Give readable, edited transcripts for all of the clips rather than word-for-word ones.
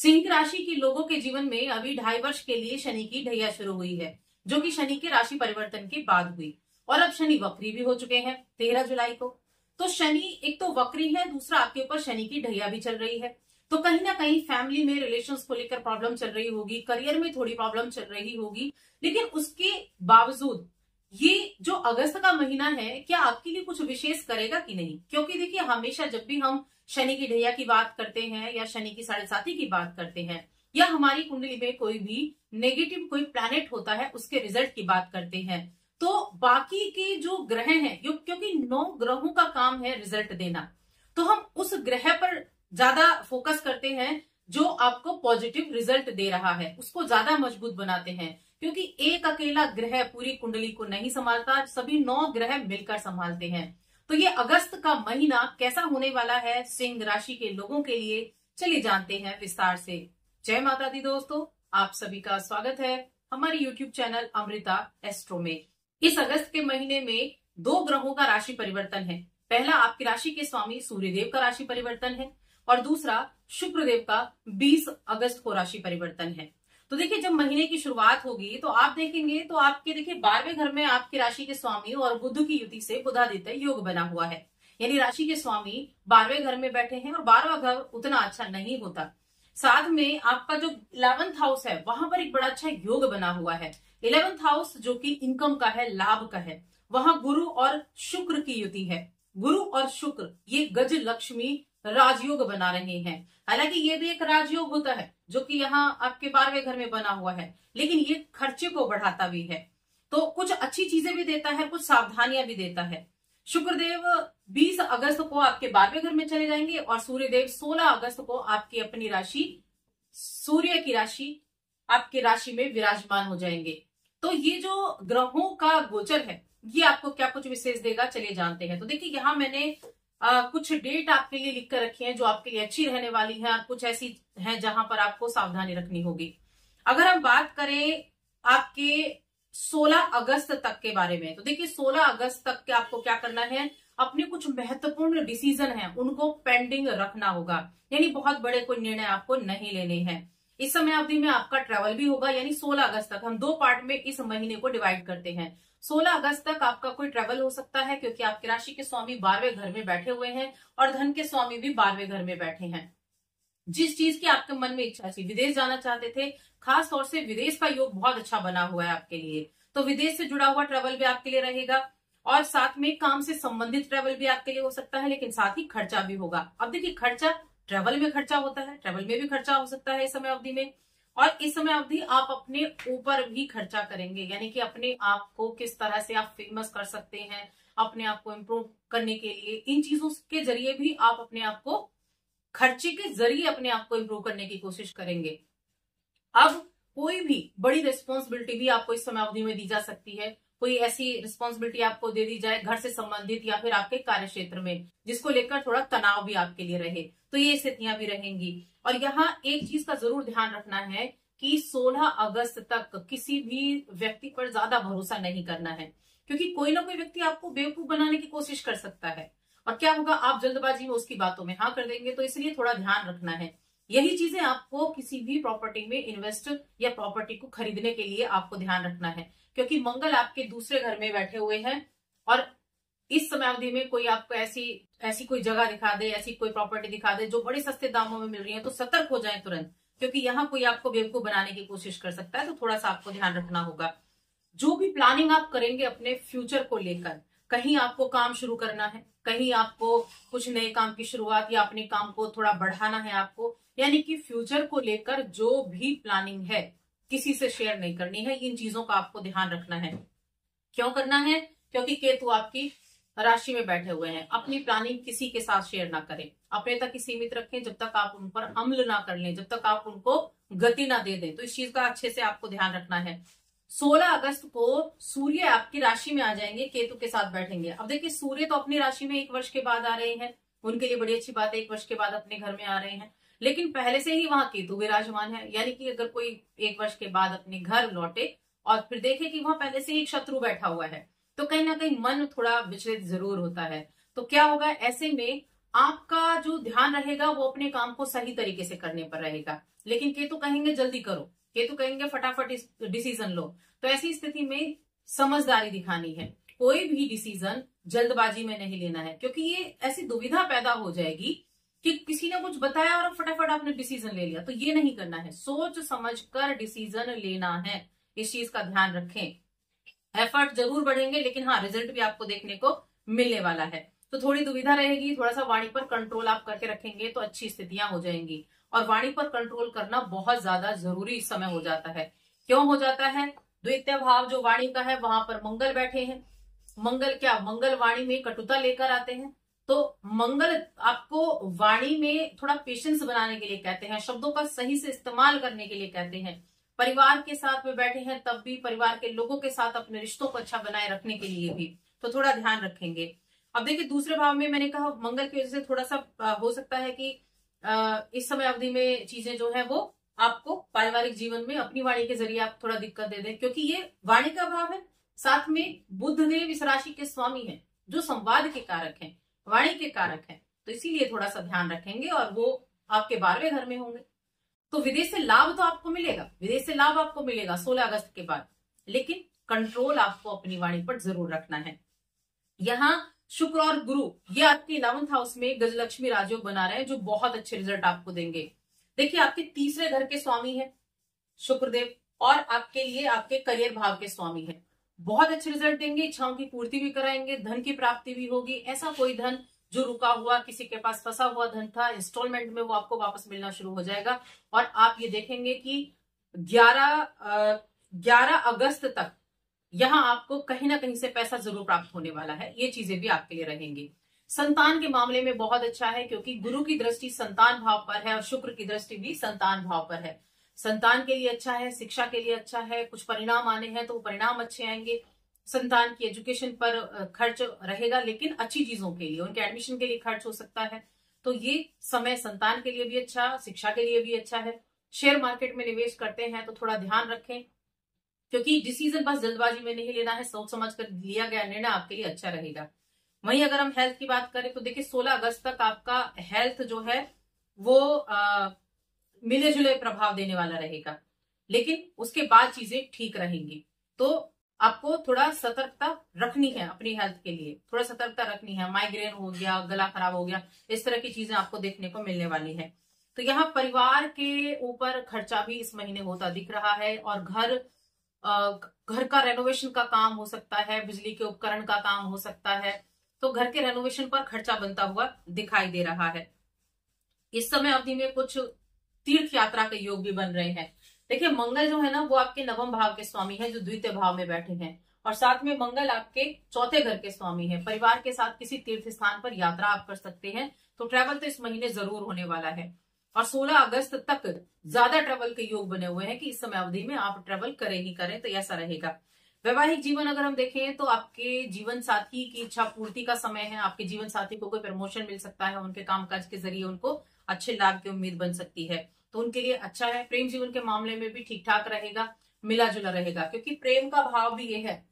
सिंह राशि के लोगों के जीवन में अभी 2.5 वर्ष के लिए शनि की ढैया शुरू हुई है, जो कि शनि के राशि परिवर्तन के बाद हुई। और अब शनि वक्री भी हो चुके हैं 13 जुलाई को। तो शनि एक तो वक्री है, दूसरा आपके ऊपर शनि की ढैया भी चल रही है। तो कहीं ना कहीं फैमिली में रिलेशंस को लेकर प्रॉब्लम चल रही होगी, करियर में थोड़ी प्रॉब्लम चल रही होगी। लेकिन उसके बावजूद ये जो अगस्त का महीना है, क्या आपके लिए कुछ विशेष करेगा कि नहीं? क्योंकि देखिए, हमेशा जब भी हम शनि की ढैया की बात करते हैं या शनि की 7.5 की बात करते हैं या हमारी कुंडली में कोई भी नेगेटिव कोई प्लैनेट होता है उसके रिजल्ट की बात करते हैं, तो बाकी के जो ग्रह हैं, क्योंकि 9 ग्रहों का काम है रिजल्ट देना, तो हम उस ग्रह पर ज्यादा फोकस करते हैं जो आपको पॉजिटिव रिजल्ट दे रहा है, उसको ज्यादा मजबूत बनाते हैं। क्योंकि एक अकेला ग्रह पूरी कुंडली को नहीं संभालता, सभी 9 ग्रह मिलकर संभालते हैं। तो ये अगस्त का महीना कैसा होने वाला है सिंह राशि के लोगों के लिए, चलिए जानते हैं विस्तार से। जय माता दी दोस्तों, आप सभी का स्वागत है हमारे YouTube चैनल अमृता एस्ट्रो में। इस अगस्त के महीने में 2 ग्रहों का राशि परिवर्तन है। पहला आपकी राशि के स्वामी सूर्यदेव का राशि परिवर्तन है और दूसरा शुक्रदेव का 20 अगस्त को राशि परिवर्तन है। तो देखिए, जब महीने की शुरुआत होगी तो आप देखेंगे तो आपके देखिए 12वें घर में आपकी राशि के स्वामी और बुध की युति से बुधादित्य योग बना हुआ है। यानी राशि के स्वामी 12वें घर में बैठे हैं और 12वां घर उतना अच्छा नहीं होता। साथ में आपका जो 11th हाउस है वहां पर एक बड़ा अच्छा योग बना हुआ है। 11th हाउस जो कि इनकम का है, लाभ का है, वहां गुरु और शुक्र की युति है। गुरु और शुक्र ये गज लक्ष्मी राजयोग बना रहे हैं। हालांकि ये भी एक राजयोग होता है जो कि यहाँ आपके 12वें घर में बना हुआ है, लेकिन ये खर्चे को बढ़ाता भी है। तो कुछ अच्छी चीजें भी देता है, कुछ सावधानियां भी देता है। शुक्रदेव 20 अगस्त को आपके 12वें घर में चले जाएंगे और सूर्यदेव 16 अगस्त को आपकी अपनी राशि सूर्य की राशि आपके राशि में विराजमान हो जाएंगे। तो ये जो ग्रहों का गोचर है ये आपको क्या कुछ विशेष देगा, चलिए जानते हैं। तो देखिए, यहाँ मैंने कुछ डेट आपके लिए लिख कर रखी है जो आपके लिए अच्छी रहने वाली है और कुछ ऐसी है जहां पर आपको सावधानी रखनी होगी। अगर हम बात करें आपके 16 अगस्त तक के बारे में, तो देखिए 16 अगस्त तक के आपको क्या करना है, अपने कुछ महत्वपूर्ण डिसीजन हैं उनको पेंडिंग रखना होगा। यानी बहुत बड़े कोई निर्णय आपको नहीं लेने हैं। इस समय अवधि में आपका ट्रेवल भी होगा। यानी 16 अगस्त तक हम 2 पार्ट में इस महीने को डिवाइड करते हैं। 16 अगस्त तक आपका कोई ट्रेवल हो सकता है क्योंकि आपकी राशि के स्वामी 12वें घर में बैठे हुए हैं और धन के स्वामी भी 12वें घर में बैठे हैं। जिस चीज की आपके मन में इच्छा थी, विदेश जाना चाहते थे, खास तौर से विदेश का योग बहुत अच्छा बना हुआ है आपके लिए, तो विदेश से जुड़ा हुआ ट्रेवल भी आपके लिए रहेगा और साथ में काम से संबंधित ट्रेवल भी आपके लिए हो सकता है, लेकिन साथ ही खर्चा भी होगा। अब देखिए, खर्चा ट्रेवल में खर्चा होता है, ट्रेवल में भी खर्चा हो सकता है इस समय अवधि में। और इस समय अवधि आप अपने ऊपर भी खर्चा करेंगे, यानी कि अपने आप को किस तरह से आप फेमस कर सकते हैं, अपने आप को इम्प्रूव करने के लिए इन चीजों के जरिए भी आप अपने आप को खर्चे के जरिए अपने आप को इम्प्रूव करने की कोशिश करेंगे। अब कोई भी बड़ी रिस्पॉन्सिबिलिटी भी आपको इस समय अवधि में दी जा सकती है। कोई ऐसी रिस्पॉन्सिबिलिटी आपको दे दी जाए घर से संबंधित या फिर आपके कार्य क्षेत्र में, जिसको लेकर थोड़ा तनाव भी आपके लिए रहे, तो ये स्थितियां भी रहेंगी। और यहाँ एक चीज का जरूर ध्यान रखना है कि 16 अगस्त तक किसी भी व्यक्ति पर ज्यादा भरोसा नहीं करना है, क्योंकि कोई ना कोई व्यक्ति आपको बेवकूफ बनाने की कोशिश कर सकता है और क्या होगा, आप जल्दबाजी में उसकी बातों में हाँ कर देंगे। तो इसलिए थोड़ा ध्यान रखना है। यही चीजें आपको किसी भी प्रॉपर्टी में इन्वेस्ट या प्रॉपर्टी को खरीदने के लिए आपको ध्यान रखना है, क्योंकि मंगल आपके दूसरे घर में बैठे हुए हैं और इस समय अवधि में कोई आपको ऐसी कोई जगह दिखा दे, ऐसी कोई प्रॉपर्टी दिखा दे जो बड़े सस्ते दामों में मिल रही है, तो सतर्क हो जाएं तुरंत, क्योंकि यहाँ कोई आपको बेवकूफ बनाने की कोशिश कर सकता है। तो थोड़ा सा आपको ध्यान रखना होगा। जो भी प्लानिंग आप करेंगे अपने फ्यूचर को लेकर, कहीं आपको काम शुरू करना है, कहीं आपको कुछ नए काम की शुरुआत या अपने काम को थोड़ा बढ़ाना है आपको, यानी कि फ्यूचर को लेकर जो भी प्लानिंग है किसी से शेयर नहीं करनी है। इन चीजों का आपको ध्यान रखना है। क्यों करना है? क्योंकि केतु आपकी राशि में बैठे हुए हैं। अपनी प्लानिंग किसी के साथ शेयर ना करें, अपने तक ही सीमित रखें, जब तक आप उन पर अमल ना कर लें, जब तक आप उनको गति ना दे दें। तो इस चीज का अच्छे से आपको ध्यान रखना है। 16 अगस्त को सूर्य आपकी राशि में आ जाएंगे, केतु के साथ बैठेंगे। अब देखिए, सूर्य तो अपनी राशि में 1 वर्ष के बाद आ रहे हैं, उनके लिए बड़ी अच्छी बात है, 1 वर्ष के बाद अपने घर में आ रहे हैं, लेकिन पहले से ही वहां केतु विराजमान है। यानी कि अगर कोई 1 वर्ष के बाद अपने घर लौटे और फिर देखे कि वहां पहले से ही एक शत्रु बैठा हुआ है, तो कहीं ना कहीं मन थोड़ा विचलित जरूर होता है। तो क्या होगा, ऐसे में आपका जो ध्यान रहेगा वो अपने काम को सही तरीके से करने पर रहेगा। लेकिन केतु कहेंगे जल्दी करो, केतु कहेंगे फटाफट डिसीजन लो। तो ऐसी स्थिति में समझदारी दिखानी है, कोई भी डिसीजन जल्दबाजी में नहीं लेना है, क्योंकि ये ऐसी दुविधा पैदा हो जाएगी कि किसी ने कुछ बताया और फटाफट आपने डिसीजन ले लिया। तो ये नहीं करना है, सोच समझकर डिसीजन लेना है, इस चीज का ध्यान रखें। एफर्ट जरूर बढ़ेंगे, लेकिन हाँ रिजल्ट भी आपको देखने को मिलने वाला है। तो थोड़ी दुविधा रहेगी, थोड़ा सा वाणी पर कंट्रोल आप करके रखेंगे तो अच्छी स्थितियां हो जाएंगी। और वाणी पर कंट्रोल करना बहुत ज्यादा जरूरी इस समय हो जाता है। क्यों हो जाता है? द्वितीय भाव जो वाणी का है वहां पर मंगल बैठे हैं। मंगल क्या, मंगल वाणी में कटुता लेकर आते हैं। तो मंगल आपको वाणी में थोड़ा पेशेंस बनाने के लिए कहते हैं, शब्दों का सही से इस्तेमाल करने के लिए कहते हैं। परिवार के साथ में बैठे हैं तब भी परिवार के लोगों के साथ अपने रिश्तों को अच्छा बनाए रखने के लिए भी तो थोड़ा ध्यान रखेंगे। अब देखिए दूसरे भाव में मैंने कहा मंगल की वजह से थोड़ा सा हो सकता है कि इस समय अवधि में चीजें जो है वो आपको पारिवारिक जीवन में अपनी वाणी के जरिए आप थोड़ा दिक्कत दे दें, क्योंकि ये वाणी का भाव है। साथ में बुध देव इस राशि के स्वामी हैं, जो संवाद के कारक हैं, वाणी के कारक हैं। तो इसीलिए थोड़ा सा ध्यान रखेंगे और वो आपके 12वें घर में होंगे। तो विदेश से लाभ तो आपको मिलेगा, विदेश से लाभ आपको मिलेगा 16 अगस्त के बाद, लेकिन कंट्रोल आपको अपनी वाणी पर जरूर रखना है। यहाँ शुक्र और गुरु ये आपके 11th हाउस में गजलक्ष्मी राजयोग बना रहे हैं, जो बहुत अच्छे रिजल्ट आपको देंगे। देखिए आपके तीसरे घर के स्वामी है शुक्रदेव, और आपके लिए आपके करियर भाव के स्वामी है। बहुत अच्छे रिजल्ट देंगे, इच्छाओं की पूर्ति भी कराएंगे, धन की प्राप्ति भी होगी। ऐसा कोई धन जो रुका हुआ, किसी के पास फंसा हुआ धन था, इंस्टॉलमेंट में वो आपको वापस मिलना शुरू हो जाएगा। और आप ये देखेंगे कि 11 अगस्त तक यहाँ आपको कहीं ना कहीं से पैसा जरूर प्राप्त होने वाला है। ये चीजें भी आपके लिए रहेंगी। संतान के मामले में बहुत अच्छा है, क्योंकि गुरु की दृष्टि संतान भाव पर है और शुक्र की दृष्टि भी संतान भाव पर है। संतान के लिए अच्छा है, शिक्षा के लिए अच्छा है, कुछ परिणाम आने हैं तो वो परिणाम अच्छे आएंगे। संतान की एजुकेशन पर खर्च रहेगा, लेकिन अच्छी चीजों के लिए, उनके एडमिशन के लिए खर्च हो सकता है। तो ये समय संतान के लिए भी अच्छा, शिक्षा के लिए भी अच्छा है। शेयर मार्केट में निवेश करते हैं तो थोड़ा ध्यान रखें, क्योंकि डिसीजन बस जल्दबाजी में नहीं लेना है, सोच समझ कर लिया गया निर्णय आपके लिए अच्छा रहेगा। वहीं अगर हम हेल्थ की बात करें तो देखिए 16 अगस्त तक आपका हेल्थ जो है वो मिले जुले प्रभाव देने वाला रहेगा, लेकिन उसके बाद चीजें ठीक रहेंगी। तो आपको थोड़ा सतर्कता रखनी है अपनी हेल्थ के लिए, थोड़ा सतर्कता रखनी है। माइग्रेन हो गया, गला खराब हो गया, इस तरह की चीजें आपको देखने को मिलने वाली है। तो यहाँ परिवार के ऊपर खर्चा भी इस महीने होता दिख रहा है, और घर का रेनोवेशन का काम हो सकता है, बिजली के उपकरण का काम हो सकता है। तो घर के रेनोवेशन पर खर्चा बनता हुआ दिखाई दे रहा है। इस समय अवधि में कुछ तीर्थ यात्रा के योग भी बन रहे हैं। देखिए मंगल जो है ना वो आपके 9वें भाव के स्वामी है, जो द्वितीय भाव में बैठे हैं, और साथ में मंगल आपके 4थे घर के स्वामी है। परिवार के साथ किसी तीर्थ स्थान पर यात्रा आप कर सकते हैं, तो ट्रैवल तो इस महीने जरूर होने वाला है। और 16 अगस्त तक ज्यादा ट्रैवल के योग बने हुए हैं कि इस समय अवधि में आप ट्रैवल करें ही करें, तो ऐसा रहेगा। वैवाहिक जीवन अगर हम देखें तो आपके जीवन साथी की इच्छा पूर्ति का समय है। आपके जीवन साथी को कोई प्रमोशन मिल सकता है, उनके कामकाज के जरिए उनको अच्छे लाभ की उम्मीद बन सकती है, तो उनके लिए अच्छा है। प्रेम जीवन के मामले में भी ठीक ठाक रहेगा, मिला जुला रहेगा, क्योंकि प्रेम का भाव भी ये है।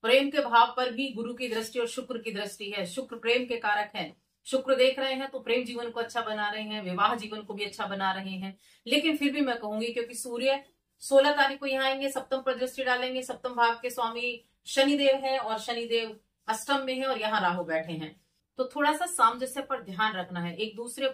प्रेम के भाव पर भी गुरु की दृष्टि और शुक्र की दृष्टि है। शुक्र प्रेम के कारक है, शुक्र देख रहे हैं तो प्रेम जीवन को अच्छा बना रहे हैं, विवाह जीवन को भी अच्छा बना रहे हैं। लेकिन फिर भी मैं कहूंगी, क्योंकि सूर्य 16 तारीख को यहाँ आएंगे, सप्तम पर दृष्टि डालेंगे, सप्तम भाव के स्वामी शनिदेव है, और शनिदेव अष्टम में है, और यहाँ राहु बैठे हैं। तो थोड़ा सा सामंजस्य पर ध्यान रखना है, एक दूसरे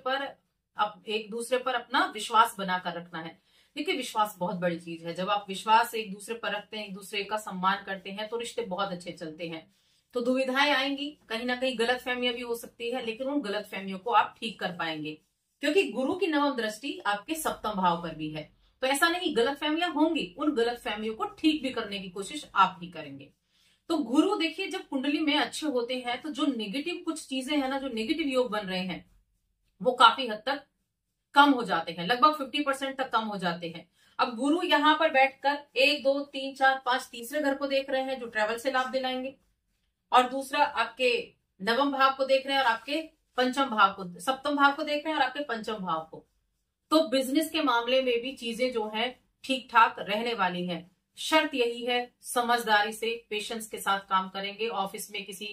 पर अपना विश्वास बनाकर रखना है। देखिए विश्वास बहुत बड़ी चीज है। जब आप विश्वास एक दूसरे पर रखते हैं, एक दूसरे का सम्मान करते हैं, तो रिश्ते बहुत अच्छे चलते हैं। तो दुविधाएं आएंगी, कहीं ना कहीं गलत फहमियां भी हो सकती है, लेकिन उन गलत फहमियों को आप ठीक कर पाएंगे, क्योंकि गुरु की 9वीं दृष्टि आपके सप्तम भाव पर भी है। तो ऐसा नहीं, गलत फहमियां होंगी, उन गलत फहमियों को ठीक भी करने की कोशिश आप ही करेंगे। तो गुरु देखिए जब कुंडली में अच्छे होते हैं, तो जो नेगेटिव कुछ चीजें हैं ना, जो नेगेटिव योग बन रहे हैं, वो काफी हद तक कम हो जाते हैं, लगभग 50% तक कम हो जाते हैं। अब गुरु यहाँ पर बैठकर 1 2 3 4 5 तीसरे घर को देख रहे हैं, जो ट्रैवल से लाभ दिलाएंगे, और दूसरा आपके 9वें भाव को देख रहे हैं, और आपके पंचम भाव को, सप्तम भाव को देख रहे हैं, और आपके पंचम भाव को। तो बिजनेस के मामले में भी चीजें जो है ठीक ठाक रहने वाली है। शर्त यही है, समझदारी से पेशेंस के साथ काम करेंगे। ऑफिस में किसी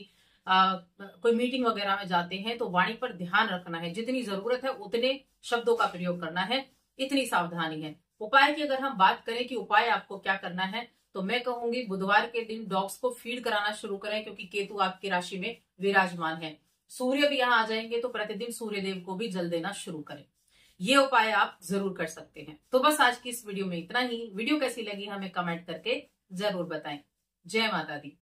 कोई मीटिंग वगैरह में जाते हैं तो वाणी पर ध्यान रखना है, जितनी जरूरत है उतने शब्दों का प्रयोग करना है, इतनी सावधानी है। उपाय की अगर हम बात करें कि उपाय आपको क्या करना है, तो मैं कहूंगी बुधवार के दिन डॉग्स को फीड कराना शुरू करें, क्योंकि केतु आपकी राशि में विराजमान है। सूर्य भी यहाँ आ जाएंगे तो प्रतिदिन सूर्य देव को भी जल देना शुरू करें। ये उपाय आप जरूर कर सकते हैं। तो बस आज की इस वीडियो में इतना ही। वीडियो कैसी लगी हमें कमेंट करके जरूर बताएं। जय माता दी।